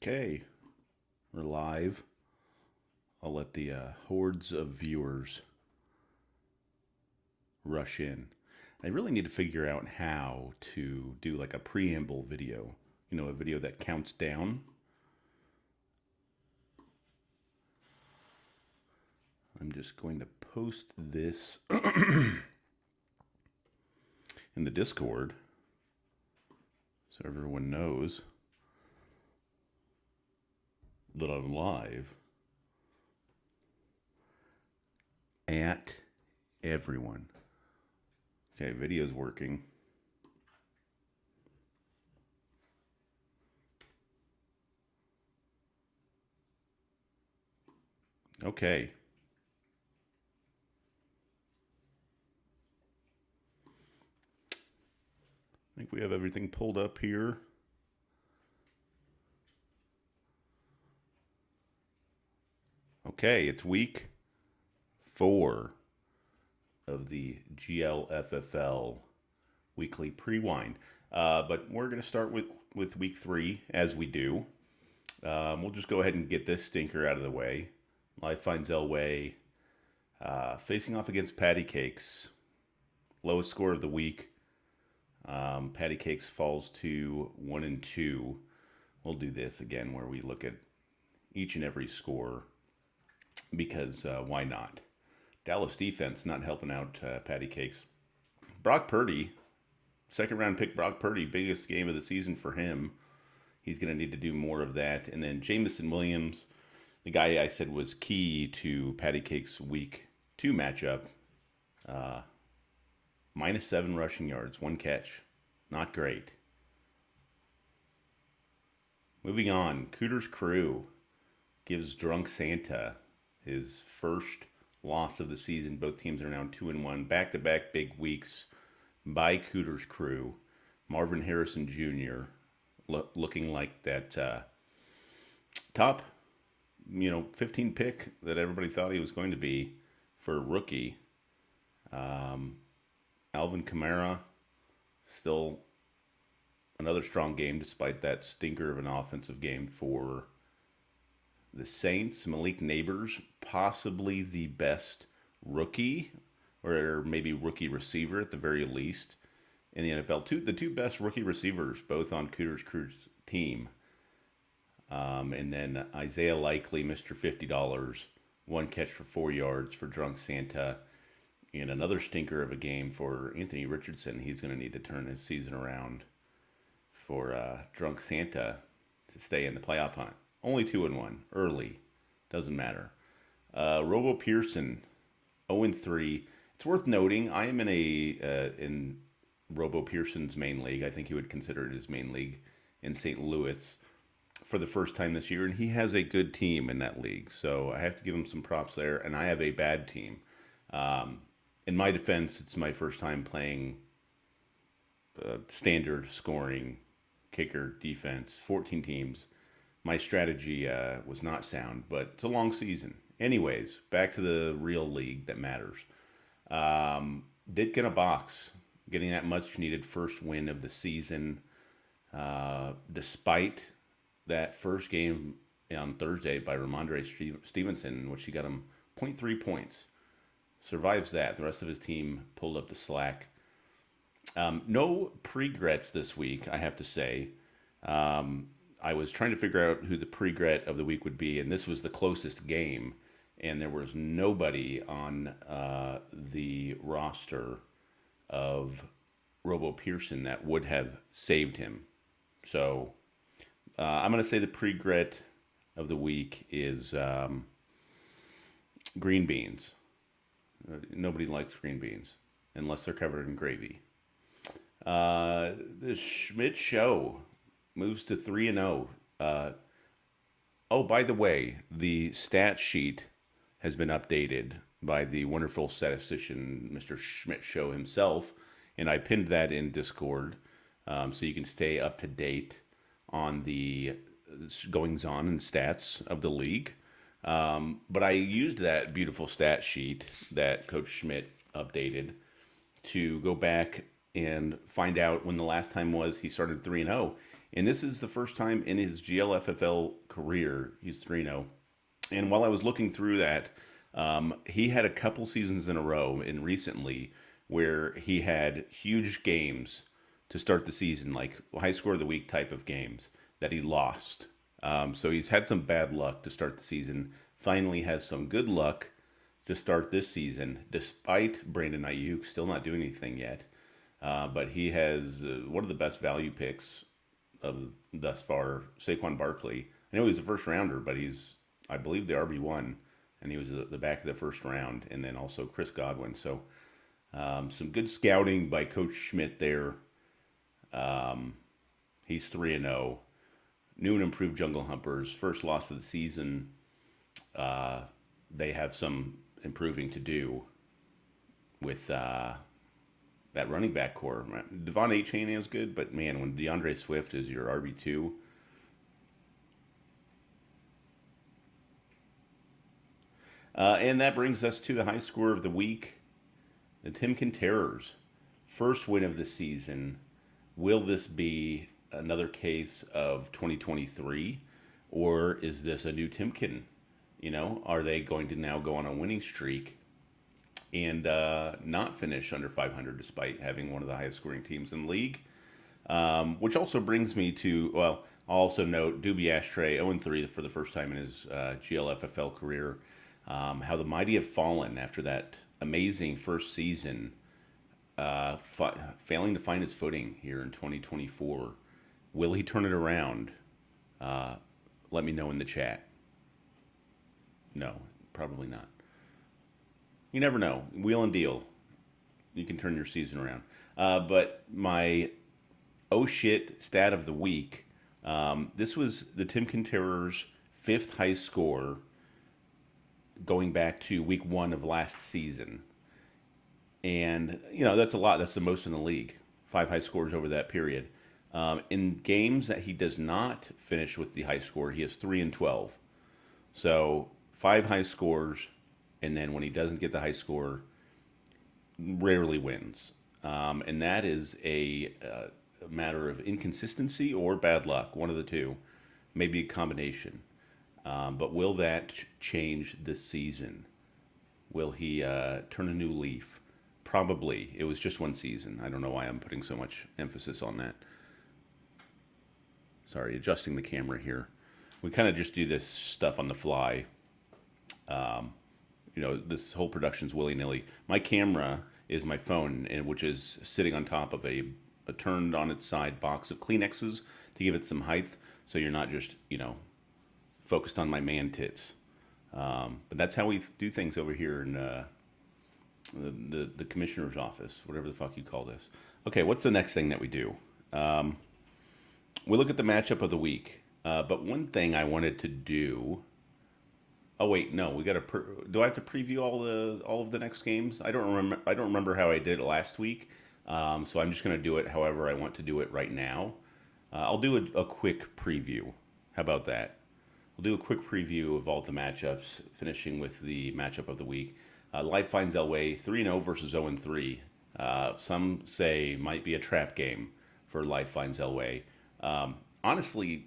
Okay, we're live. I'll let the hordes of viewers rush in. I really need to figure out how to do like a preamble video, a video that counts down. I'm just going to post this in the Discord so everyone knows that I'm live. At everyone. Okay, video's working. Okay. I think we have everything pulled up here. Okay, it's week 4 of the GLFFL weekly pre-win. But we're going to start with week 3 as we do. We'll just go ahead and get this stinker out of the way. Life finds Elway facing off against Patty Cakes. Lowest score of the week. Patty Cakes falls to 1-2. We'll do this again where we look at each and every score because why not? Dallas defense not helping out Patty Cakes. Brock Purdy, second round pick Brock Purdy, biggest game of the season for him. He's going to need to do more of that. And then Jamison Williams, the guy I said was key to Patty Cakes week 2 matchup. -7 rushing yards, 1 catch. Not great. Moving on, Cooter's Crew gives Drunk Santa his first loss of the season. Both teams are now 2-1. Back-to-back big weeks by Cooter's Crew. Marvin Harrison Jr. Looking like that top, 15 pick that everybody thought he was going to be for a rookie. Alvin Kamara, still another strong game despite that stinker of an offensive game for the Saints. Malik Neighbors, possibly the best rookie, or maybe rookie receiver at the very least in the NFL. The two best rookie receivers, both on Cooter's Crew's team. And then Isaiah Likely, Mr. $50, 1 catch for 4 yards for Drunk Santa. And another stinker of a game for Anthony Richardson. He's going to need to turn his season around for Drunk Santa to stay in the playoff hunt. Only 2-1 early, doesn't matter. Robo Pearson, 0-3. It's worth noting I am in Robo Pearson's main league. I think he would consider it his main league in St. Louis for the first time this year, and he has a good team in that league. So I have to give him some props there, and I have a bad team. In my defense, it's my first time playing standard scoring kicker defense, 14 teams. My strategy was not sound, but it's a long season. Anyways, back to the real league that matters. Did get a box, getting that much needed first win of the season, despite that first game on Thursday by Ramondre Stevenson, in which he got him 0.3 points. Survives that. The rest of his team pulled up the slack. No pregrets this week, I have to say. I was trying to figure out who the pregret of the week would be, and this was the closest game, and there was nobody on the roster of Robo Pearson that would have saved him. So I'm going to say the pregret of the week is green beans. Nobody likes green beans unless they're covered in gravy. The Schmidt Show moves to 3-0. Oh, by the way, the stat sheet has been updated by the wonderful statistician, Mr. Schmidt Show himself, and I pinned that in Discord so you can stay up to date on the goings-on and stats of the league. But I used that beautiful stat sheet that Coach Schmidt updated to go back and find out when the last time was he started 3-0. And this is the first time in his GLFFL career he's 3-0. And while I was looking through that, he had a couple seasons in a row and recently where he had huge games to start the season, like high score of the week type of games that he lost. So he's had some bad luck to start the season. Finally, has some good luck to start this season, despite Brandon Ayuk still not doing anything yet. But he has one of the best value picks of thus far, Saquon Barkley. I know he's a first rounder, but he's, I believe, the RB1, and he was the back of the first round, and then also Chris Godwin. So some good scouting by Coach Schmidt there. He's 3-0. New and improved Jungle Humpers, first loss of the season. They have some improving to do with that running back core. Devon A-Chain is good, but man, when DeAndre Swift is your RB2, and that brings us to the high score of the week. The Timken Terrors, first win of the season. Will this be another case of 2023, or is this a new Timken? Are they going to now go on a winning streak and not finish under 500 despite having one of the highest scoring teams in the league? Which also brings me to, well, I'll also note Doobie Ashtray 0-3 for the first time in his GLFFL career. How the mighty have fallen after that amazing first season, failing to find his footing here in 2024. Will he turn it around? Let me know in the chat. No, probably not. You never know. Wheel and deal. You can turn your season around. But my oh shit stat of the week. This was the Timken Terrors' fifth high score going back to week 1 of last season. And, that's a lot. That's the most in the league. 5 high scores over that period. In games that he does not finish with the high score, he has 3-12. So 5 high scores, and then when he doesn't get the high score, rarely wins. And that is a matter of inconsistency or bad luck, one of the two, maybe a combination. But will that change this season? Will he turn a new leaf? Probably. It was just one season. I don't know why I'm putting so much emphasis on that. Sorry, adjusting the camera here. We kind of just do this stuff on the fly. This whole production's willy-nilly. My camera is my phone, which is sitting on top of a turned on its side box of Kleenexes to give it some height, so you're not just, focused on my man tits. But that's how we do things over here in the commissioner's office, whatever the fuck you call this. Okay, what's the next thing that we do? We look at the matchup of the week. But one thing I wanted to do. Oh wait, no, we got to. Do I have to preview all of the next games? I don't remember. I don't remember how I did it last week. So I'm just going to do it however I want to do it right now. I'll do a quick preview. How about that? We'll do a quick preview of all the matchups, finishing with the matchup of the week. Life finds Elway 3-0 versus 0-3. Some say might be a trap game for Life finds Elway. Honestly,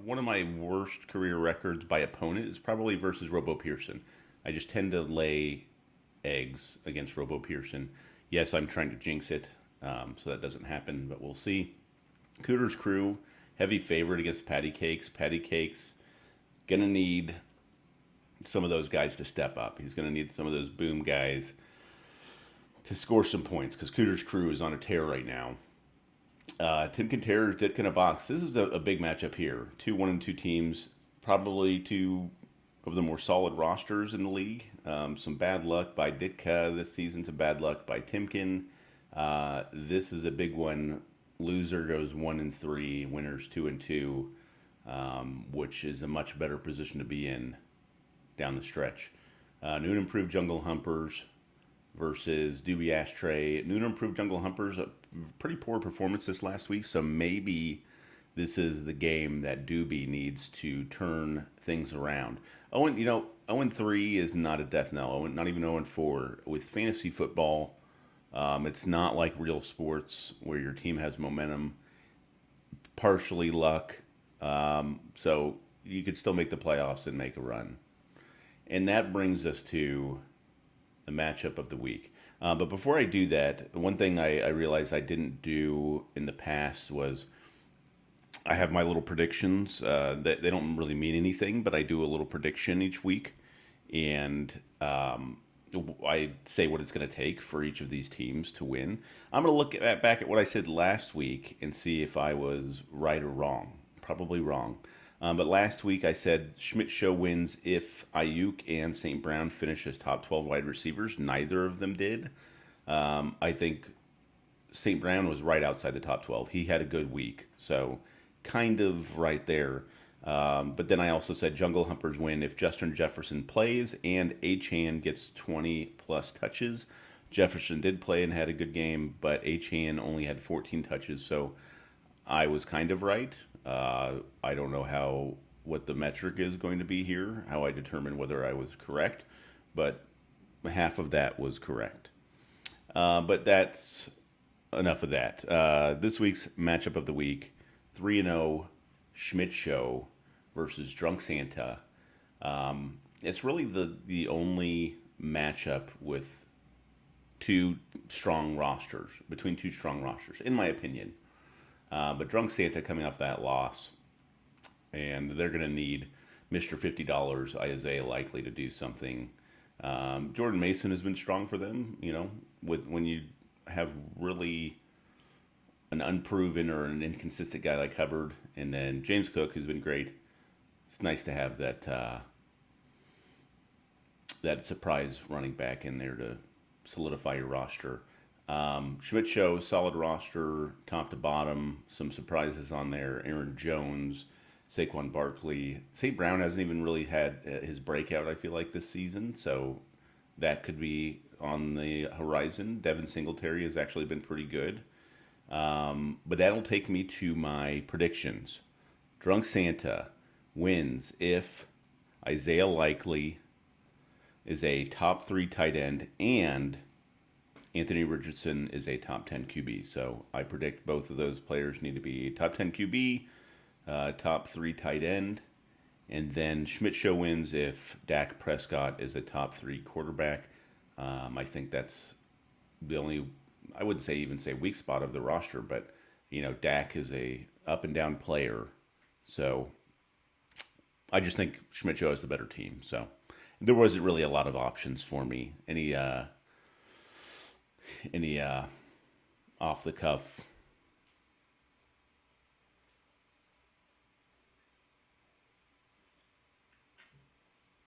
one of my worst career records by opponent is probably versus Robo Pearson. I just tend to lay eggs against Robo Pearson. Yes, I'm trying to jinx it, so that doesn't happen, but we'll see. Cooter's Crew, heavy favorite against Patty Cakes. Patty Cakes gonna need some of those guys to step up. He's gonna need some of those boom guys to score some points because Cooter's Crew is on a tear right now. Timken Terrors, Ditka in a box. This is a big matchup here. 2 1-2 teams, probably two of the more solid rosters in the league. Some bad luck by Ditka this season, some bad luck by Timken. This is a big one. Loser goes 1-3, winners 2-2, which is a much better position to be in down the stretch. New and improved Jungle Humpers versus Doobie Ashtray. New and improved Jungle Humpers, a pretty poor performance this last week, so maybe this is the game that Doobie needs to turn things around. 0-3 is not a death knell. Not even 0-4. With fantasy football, It's not like real sports where your team has momentum, partially luck. So you could still make the playoffs and make a run. And that brings us to the matchup of the week. But before I do that, one thing I realized I didn't do in the past was I have my little predictions. That they don't really mean anything, but I do a little prediction each week, and I say what it's going to take for each of these teams to win. I'm going to look back at what I said last week and see if I was right or wrong. Probably wrong. But last week I said Schmidt Show wins if Ayuk and St. Brown finish as top 12 wide receivers. Neither of them did. I think St. Brown was right outside the top 12. He had a good week. So kind of right there. But then I also said Jungle Humpers win if Justin Jefferson plays and Achane gets 20 plus touches. Jefferson did play and had a good game, but Achane only had 14 touches, so I was kind of right. I don't know what the metric is going to be here, how I determine whether I was correct, but half of that was correct. But that's enough of that. This week's matchup of the week: 3-0 Schmidt Show versus Drunk Santa. It's really the only matchup with between two strong rosters, in my opinion. But Drunk Santa coming off that loss, and they're going to need Mr. $50 Isaiah Likely to do something. Jordan Mason has been strong for them. When you have really an unproven or an inconsistent guy like Hubbard, and then James Cook, who's been great. It's nice to have that surprise running back in there to solidify your roster. Schmidt Show, solid roster, top to bottom. Some surprises on there. Aaron Jones, Saquon Barkley. St. Brown hasn't even really had his breakout, I feel like, this season. So that could be on the horizon. Devin Singletary has actually been pretty good. But that'll take me to my predictions. Drunk Santa wins if Isaiah Likely is a top 3 tight end and Anthony Richardson is a top 10 QB. So I predict both of those players need to be top 10 QB, top 3 tight end, and then Schmidt Show wins if Dak Prescott is a top 3 quarterback. I think that's the only, I wouldn't say weak spot of the roster, but Dak is a up and down player. So I just think Schmidt Show is the better team. So there wasn't really a lot of options for me. Any off the cuff